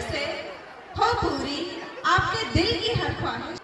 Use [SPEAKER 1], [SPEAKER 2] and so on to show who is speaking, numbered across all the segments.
[SPEAKER 1] से हो पूरी आपके दिल की हर ख्वाहिश।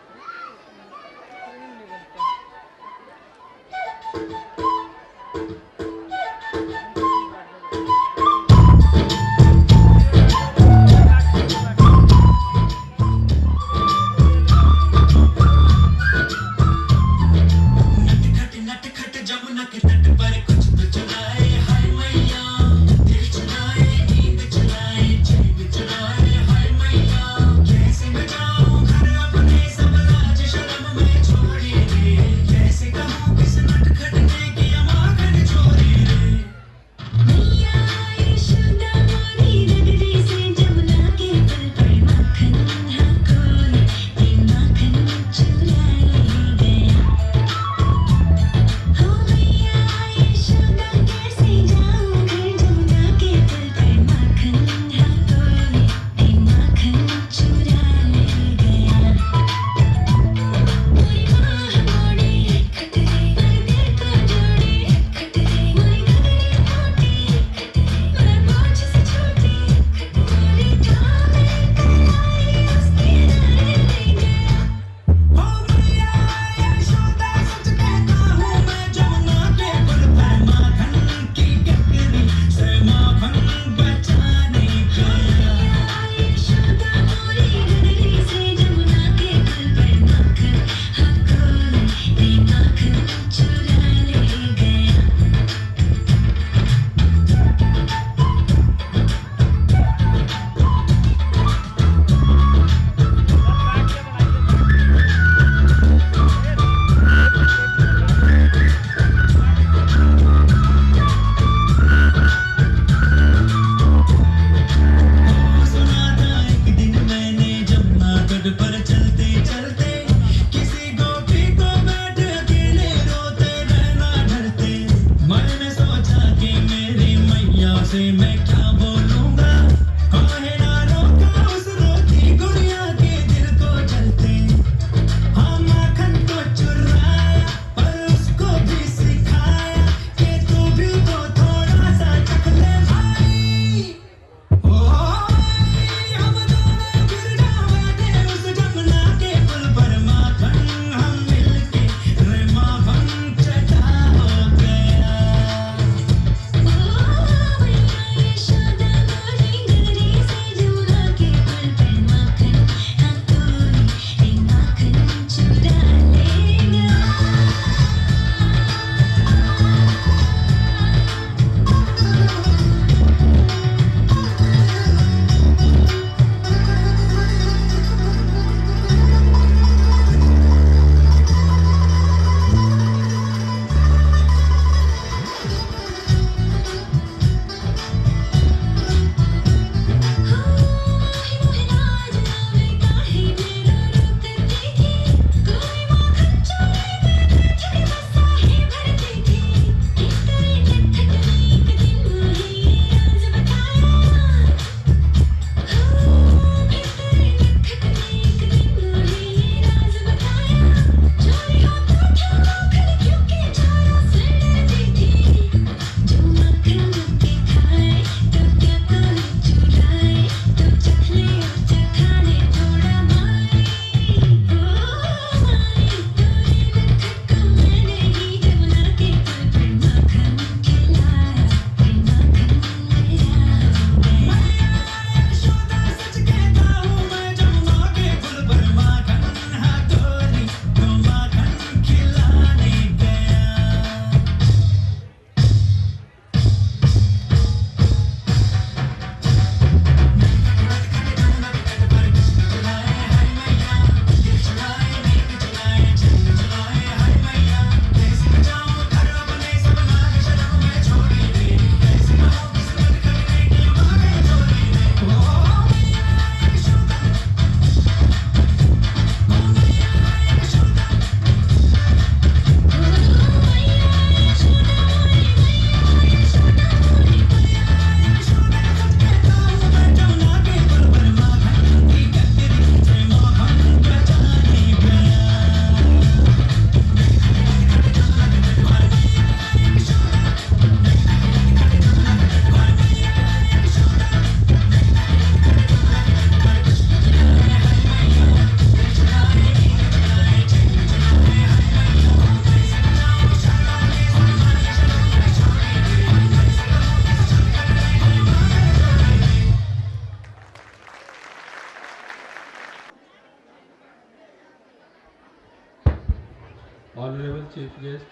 [SPEAKER 2] Honorable Chief Guest,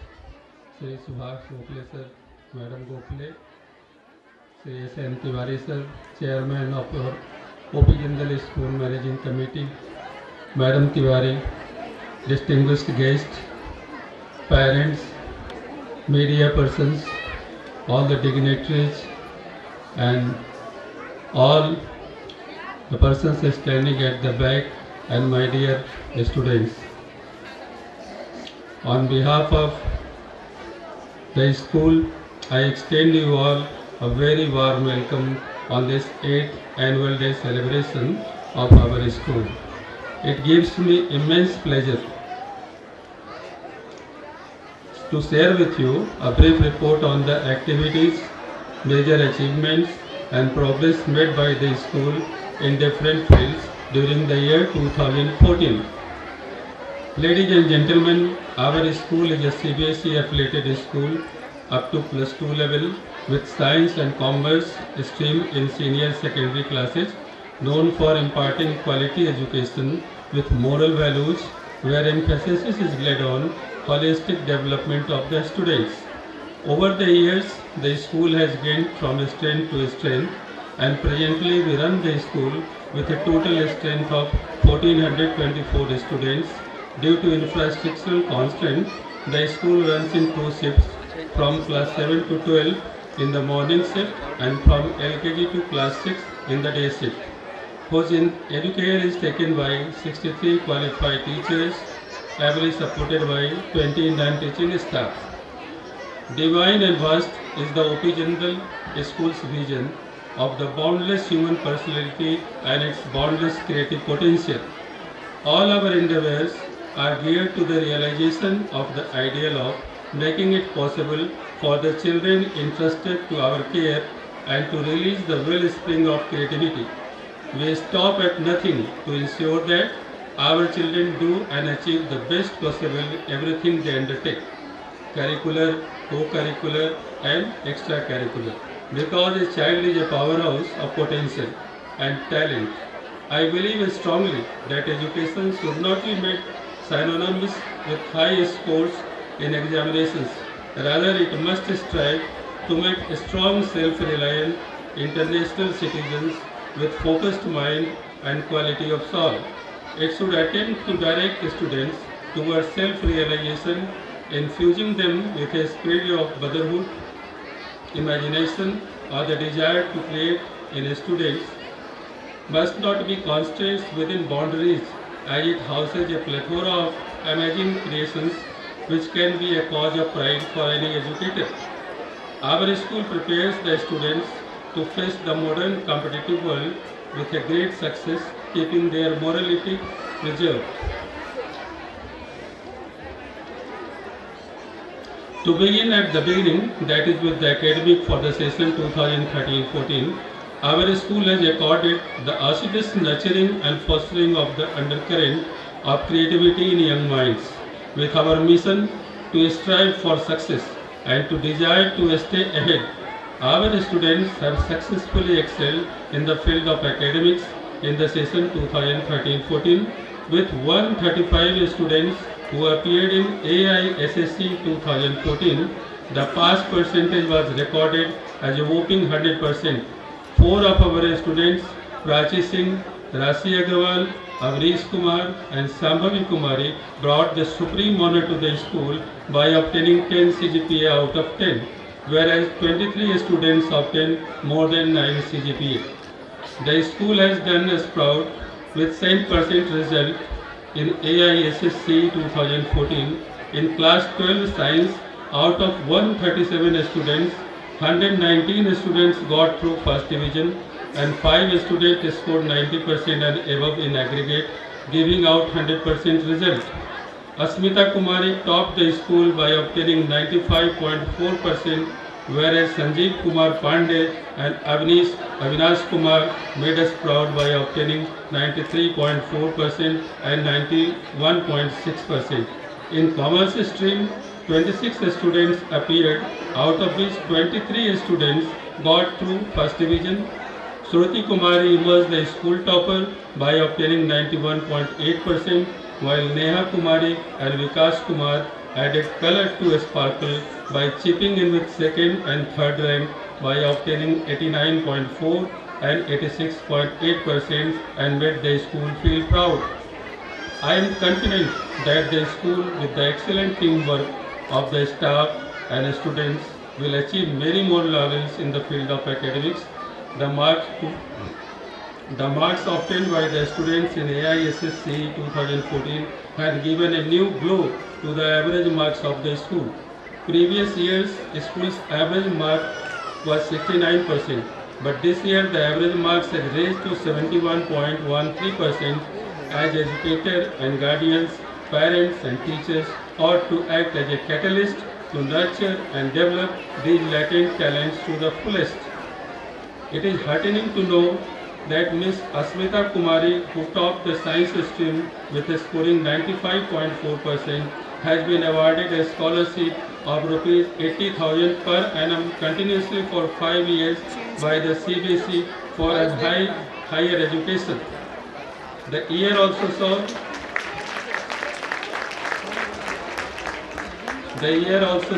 [SPEAKER 2] Sri Subhash Gokhale Sir, Madam Gokhale, Sri S.N. Tiwari Sir, Chairman of our O.P. Jindal School Managing Committee, Madam Tiwari, distinguished guests, parents, media persons, all the dignitaries, and all the persons standing at the back, and my dear students. On behalf of the school, I extend you all a very warm welcome on this 8th annual day celebration of our school. It gives me immense pleasure to share with you a brief report on the activities, major achievements and progress made by the school in different fields during the year 2014. Ladies and gentlemen, our school is a CBSE affiliated school up to plus 2 level with science and commerce stream in senior secondary classes, known for imparting quality education with moral values where emphasis is laid on holistic development of the students. Over the years, the school has gained from strength to strength, and presently we run the school with a total strength of 1424 students. Due to infrastructural constraint, the school runs in two shifts from class 7 to 12 in the morning shift and from LKG to class 6 in the day shift, whose educare is taken by 63 qualified teachers, ably supported by 29 teaching staff. Divine and vast is the O.P. Jindal School's vision of the boundless human personality and its boundless creative potential. All our endeavors are geared to the realization of the ideal of making it possible for the children entrusted to our care and to release the wellspring of creativity. We stop at nothing to ensure that our children do and achieve the best possible everything they undertake, curricular, co-curricular and extracurricular. Because a child is a powerhouse of potential and talent, I believe strongly that education should not be made synonymous with high scores in examinations. Rather, it must strive to make strong, self-reliant, international citizens with focused mind and quality of soul. It should attempt to direct students towards self-realization, infusing them with a spirit of brotherhood, imagination, or the desire to create in students must not be constrained within boundaries, as it houses a plethora of amazing creations which can be a cause of pride for any educator. Our school prepares the students to face the modern competitive world with a great success, keeping their morality preserved. To begin at the beginning, that is with the academic for the session 2013-14, our school has accorded the auspicious nurturing and fostering of the undercurrent of creativity in young minds, with our mission to strive for success and to desire to stay ahead. Our students have successfully excelled in the field of academics in the session 2013-14 with 135 students who appeared in AISSC 2014. The pass percentage was recorded as a whopping 100%. Four of our students, Prachi Singh, Rasi Agarwal, Avrish Kumar and Sambhavi Kumari, brought the supreme honor to the school by obtaining 10 CGPA out of 10, whereas 23 students obtained more than 9 CGPA. The school has done us proud with 100% result in AISSC 2014 in class 12 science. Out of 137 students, 119 students got through first division and 5 students scored 90% and above in aggregate, giving out 100% result. Asmita Kumari topped the school by obtaining 95.4%, whereas Sanjeev Kumar Pandey and Avinash Kumar made us proud by obtaining 93.4% and 91.6%. In commerce stream, 26 students appeared, out of which 23 students got through first division. Shruti Kumari emerged the school topper by obtaining 91.8%, while Neha Kumari and Vikas Kumar added color to sparkle by chipping in with second and third rank by obtaining 89.4 and 86.8% and made the school feel proud. I am confident that the school, with the excellent teamwork of the staff and students, will achieve many more laurels in the field of academics. The marks, the marks obtained by the students in AISSC 2014 had given a new glow to the average marks of the school. Previous years, school's average mark was 69%, but this year the average marks had raised to 71.13%. As educators and guardians, parents and teachers ought to act as a catalyst to nurture and develop these latent talents to the fullest. It is heartening to know that Miss Asmita Kumari, who topped the science stream with a scoring 95.4%, has been awarded a scholarship of rupees 80,000 per annum continuously for 5 years by the CBSE for higher education. The year also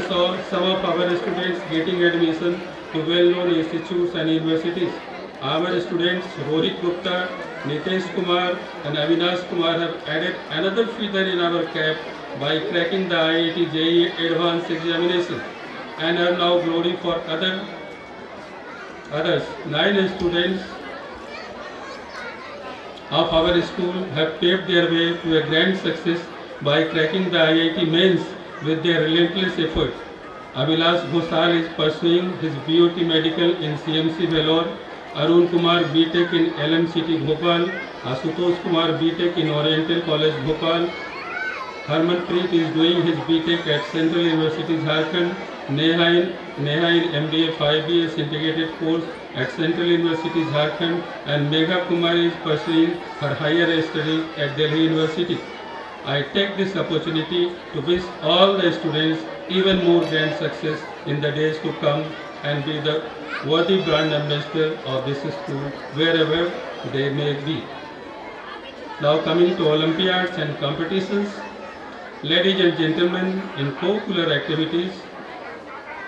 [SPEAKER 2] saw some of our students getting admission to well-known institutes and universities. Our students Rohit Gupta, Nitesh Kumar and Avinash Kumar have added another feather in our cap by cracking the IIT JEE Advanced examination and are now glory for others. 9 students of our school have paved their way to a grand success by cracking the IIT mains with their relentless effort. Abhilash Ghoshal is pursuing his BOT medical in CMC Vellore, Arun Kumar BTech in LMCT Bhopal, Asutosh Kumar BTech in Oriental College Bhopal, Harmanpreet is doing his BTech at Central University Jharkhand, Neha in MBA 5 years integrated course at Central University Jharkhand, and Megha Kumar is pursuing her higher studies at Delhi University. I take this opportunity to wish all the students even more grand success in the days to come and be the worthy brand ambassador of this school wherever they may be. Now coming to Olympiads and competitions, ladies and gentlemen, in co-curricular activities,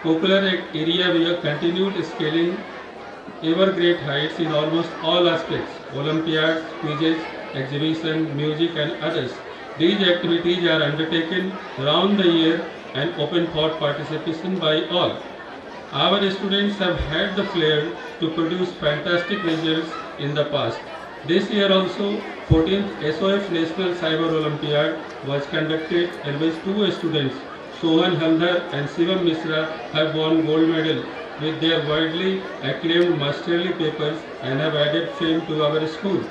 [SPEAKER 2] co-curricular area we have continued scaling ever great heights in almost all aspects, Olympiads, quizzes, exhibition, music and others. These activities are undertaken round the year and open for participation by all. Our students have had the flair to produce fantastic results in the past. This year also, 14th SOF National Cyber Olympiad was conducted in which 2 students, Sohan Haldar and Shivam Mishra, have won gold medal with their widely acclaimed masterly papers and have added fame to our school.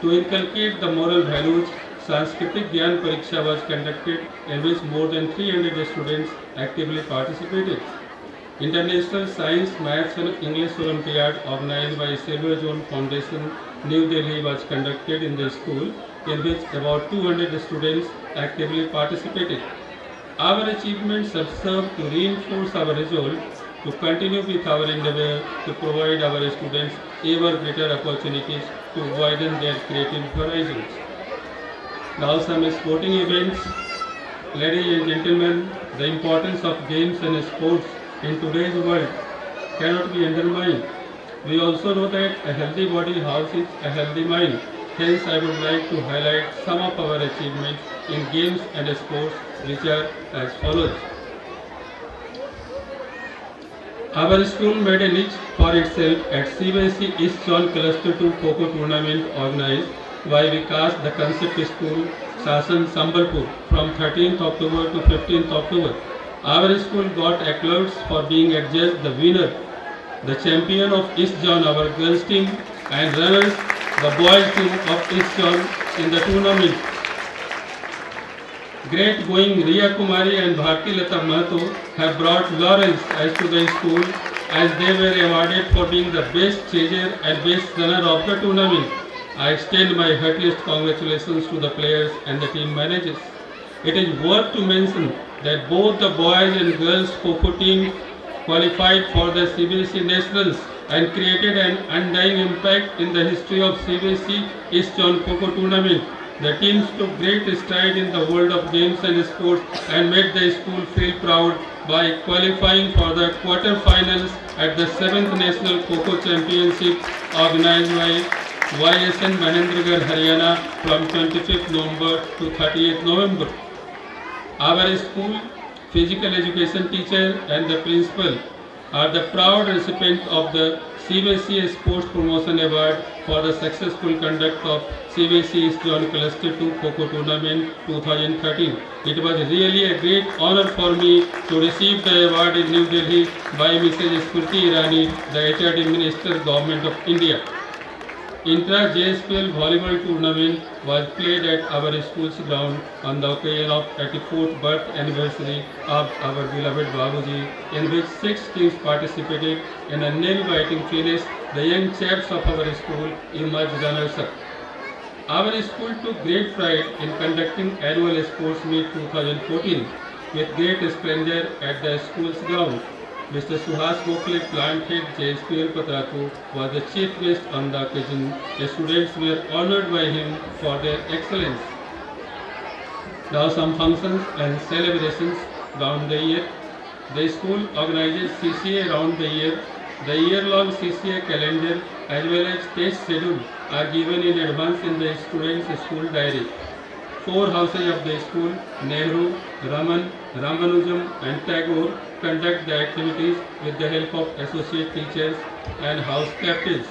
[SPEAKER 2] To inculcate the moral values, Sanskritic Gyan Pariksha was conducted in which more than 300 students actively participated. International Science, Maths and English Olympiad organized by Silver Zone Foundation, New Delhi was conducted in the school in which about 200 students actively participated. Our achievements have served to reinforce our resolve to continue with our endeavor to provide our students ever greater opportunities to widen their creative horizons. Now some sporting events. Ladies and gentlemen, the importance of games and sports in today's world cannot be undermined. We also know that a healthy body houses a healthy mind. Hence, I would like to highlight some of our achievements in games and sports which are as follows. Our school made a niche for itself at CBSE East Zone Cluster 2 Kho-Kho tournament organized by Vikas, the concept school, Sasan Sambalpur from 13th October to 15th October. Our school got accolades for being adjudged the winner, the champion of East Zone, our girls team, and runners, the boys team of East Zone in the tournament. Great going Riya Kumari and Bharti Lata Mahato have brought laurels as to the school as they were awarded for being the best chaser and best runner of the tournament. I extend my heartiest congratulations to the players and the team managers. It is worth to mention that both the boys and girls Kho-Kho teams qualified for the CBSE Nationals and created an undying impact in the history of CBSE East Zone Kho-Kho tournament. The teams took great stride in the world of games and sports and made the school feel proud by qualifying for the quarter-finals at the 7th National Kho-Kho Championship organized by YSN Mahendragarh, Haryana from 25th November to 30th November. Our school physical education teacher and the principal are the proud recipients of the CBSE Sports Promotion Award for the successful conduct of CBSE East Zone Cluster 2 Kho-Kho Tournament 2013. It was really a great honor for me to receive the award in New Delhi by Mrs. Smriti Irani, the HRD Minister, Government of India. Intra-JSPL volleyball tournament was played at our school's ground on the occasion of 84th birth anniversary of our beloved Babuji, in which 6 teams participated. In a nail-biting finish, the young chaps of our school emerged runners-up. Our school took great pride in conducting annual sports meet 2014 with great splendor at the school's ground. Mr. Suhas Gokhale, plant head JSPL Patratu, was the chief guest on the occasion. The students were honored by him for their excellence. Now some functions and celebrations around the year. The school organizes CCA around the year. The year-long CCA calendar as well as test schedule are given in advance in the students' school diary. 4 houses of the school, Nehru, Raman, Ramanujam and Tagore, conduct the activities with the help of associate teachers and house captains.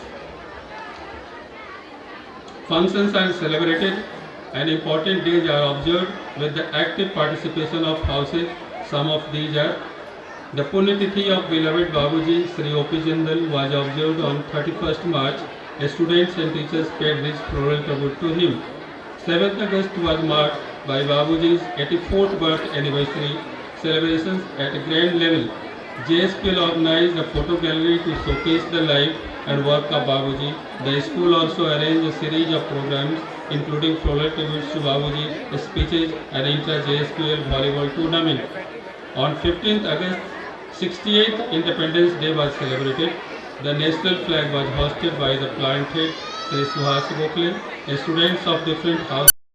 [SPEAKER 2] Functions are celebrated and important days are observed with the active participation of houses. Some of these are: the Punyatithi of beloved Babuji, Sri O.P. Jindal, was observed on 31st March. Students and teachers paid rich floral tribute to him. 7th August was marked by Babuji's 84th birth anniversary celebrations at a grand level. JSPL organized a photo gallery to showcase the life and work of Babuji. The school also arranged a series of programs including floral tributes to Babuji, speeches and intra-JSPL volleyball tournament. On 15th August, 68th Independence Day was celebrated. The national flag was hosted by the plant head Sri Suhas Gokhale. Students of different houses